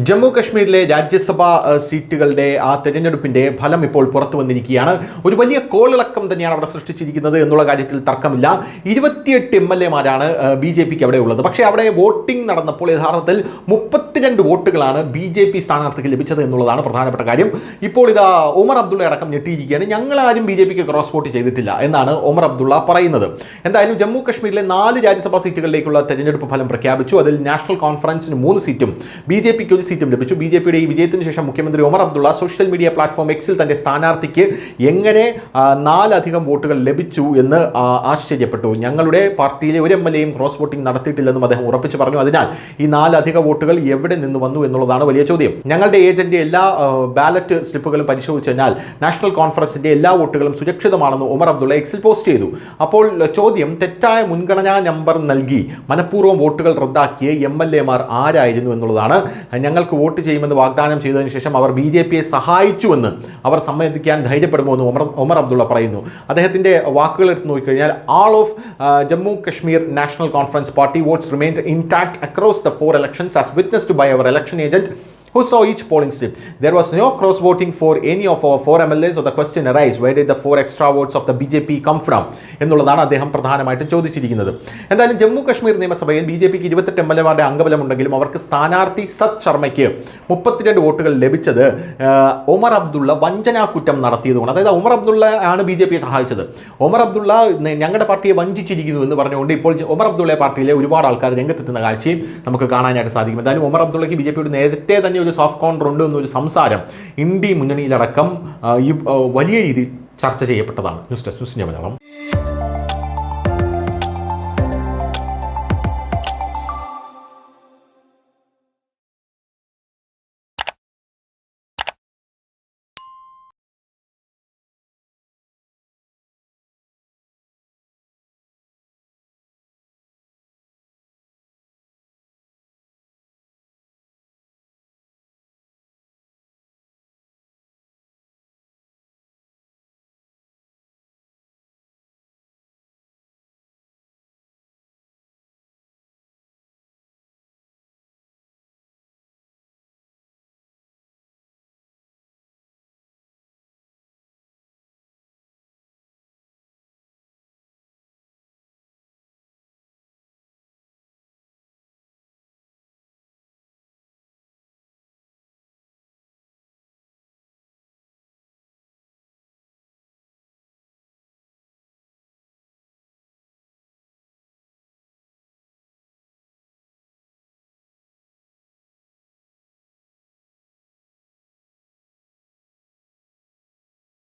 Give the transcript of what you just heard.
ജമ്മു കശ്മീരിലെ രാജ്യസഭാ സീറ്റുകളുടെ ആ തെരഞ്ഞെടുപ്പിന്റെ ഫലം ഇപ്പോൾ പുറത്തു വന്നിരിക്കുകയാണ്. ഒരു വലിയ കോളിളക്കം തന്നെയാണ് അവിടെ സൃഷ്ടിച്ചിരിക്കുന്നത് എന്നുള്ള കാര്യത്തിൽ തർക്കമില്ല. 28 MLA-മാരാണ് BJPക്ക് അവിടെ ഉള്ളത്. പക്ഷേ അവിടെ വോട്ടിംഗ് നടന്നപ്പോൾ യഥാർത്ഥത്തിൽ 32 വോട്ടുകളാണ് BJP സ്ഥാനാർത്ഥിക്ക് ലഭിച്ചത് എന്നുള്ളതാണ് പ്രധാനപ്പെട്ട കാര്യം. ഇപ്പോൾ ഇതാ ഉമർ അബ്ദുള്ള അടക്കം ഞെട്ടിയിരിക്കുകയാണ്. ഞങ്ങളാരും BJPക്ക് ക്രോസ് വോട്ട് ചെയ്തിട്ടില്ല എന്നാണ് ഉമർ അബ്ദുള്ള പറയുന്നത്. എന്തായാലും ജമ്മു കശ്മീരിലെ 4 രാജ്യസഭാ സീറ്റുകളിലേക്കുള്ള തെരഞ്ഞെടുപ്പ് ഫലം പ്രഖ്യാപിച്ചു. അതിൽ നാഷണൽ കോൺഫറൻസിന് 3 സീറ്റും BJPക്ക് സീറ്റും ലഭിച്ചു. BJPയുടെ ഈ വിജയത്തിന് ശേഷം മുഖ്യമന്ത്രി Omar Abdullah social media platform എക്സിൽ തന്റെ സ്ഥാനാർത്ഥിക്ക് എങ്ങനെ 4 അധികം വോട്ടുകൾ ലഭിച്ചു എന്ന് ആശ്ചര്യപ്പെട്ടു. ഞങ്ങളുടെ പാർട്ടിയിലെ ഒരു MLA-യും ക്രോസ് വോട്ടിംഗ് നടത്തിയിട്ടില്ലെന്നും അദ്ദേഹം ഉറപ്പിച്ചു പറഞ്ഞു. അതിനാൽ ഈ 4 അധിക വോട്ടുകൾ എവിടെ നിന്ന് വന്നു എന്നുള്ളതാണ് വലിയ ചോദ്യം. ഞങ്ങളുടെ ഏജന്റ് എല്ലാ ബാലറ്റ് സ്ലിപ്പുകളും പരിശോധിച്ചു കഴിഞ്ഞാൽ നാഷണൽ കോൺഫറൻസിന്റെ എല്ലാ വോട്ടുകളും സുരക്ഷിതമാണെന്ന് ഉമർ അബ്ദുള്ള എക്സിൽ പോസ്റ്റ് ചെയ്തു. അപ്പോൾ ചോദ്യം, തെറ്റായ മുൻഗണനാ നമ്പർ നൽകി മനഃപൂർവ്വം വോട്ടുകൾ റദ്ദാക്കിയ MLA-മാർ ആരായിരുന്നു എന്നുള്ളതാണ്. ഞങ്ങൾക്ക് വോട്ട് ചെയ്യുമെന്ന് വാഗ്ദാനം ചെയ്തതിനു ശേഷം അവർ BJPയെ സഹായിച്ചുവെന്ന് അവർ സമ്മതിക്കാൻ ധൈര്യപ്പെടുമോ എന്ന് ഉമർ അബ്ദുള്ള പറയുന്നു. അദ്ദേഹത്തിൻ്റെ വാക്കുകൾ എടുത്ത് നോക്കിക്കഴിഞ്ഞാൽ all of Jammu Kashmir National Conference Party votes remained intact across the 4 elections as witnessed by our election agent who saw each polling slip. There was no cross voting for any of our 4 MLAs. So the question arises, where did the 4 extra votes of the BJP come from എന്നുള്ളതാണ് അദ്ദേഹം പ്രധാനമായിട്ടും ചോദിച്ചിരിക്കുന്നത്. എന്തായാലും ജമ്മു കശ്മീർ നിയമസഭയിൽ BJPക്ക് 28 MLA-മാരുടെ അംഗബലമുണ്ടെങ്കിലും അവർക്ക് സ്ഥാനാർത്ഥി സത് ശർമ്മയ്ക്ക് 32 വോട്ടുകൾ ലഭിച്ചത് ഉമർ അബ്ദുള്ള വഞ്ചനാക്കുറ്റം നടത്തിയതുകൊണ്ട്. അതായത് ഉമർ അബ്ദുള്ള ആണ് BJPയെ സഹായിച്ചത്. ഉമർ അബ്ദുള്ള ഞങ്ങളുടെ പാർട്ടിയെ വഞ്ചിച്ചിരിക്കുന്നു എന്ന് പറഞ്ഞുകൊണ്ട് ഇപ്പോൾ ഉമർ അബ്ദുള്ള പാർട്ടിയിലെ ഒരുപാട് ആൾക്കാർ രംഗത്തെത്തുന്ന കാഴ്ചയും നമുക്ക് കാണാനായിട്ട് സാധിക്കും. എന്തായാലും ഉമർ അബ്ദുള്ളയ്ക്ക് BJPയുടെ നേരത്തെ തന്നെ ഒരു സോഫ്റ്റ് കോർണർ ഉണ്ട് എന്നൊരു സംസാരം ഇന്ത്യ മുന്നണിയിലടക്കം ഈ വലിയ രീതിയിൽ ചർച്ച ചെയ്യപ്പെട്ടതാണ്. News desk news India Malayalam.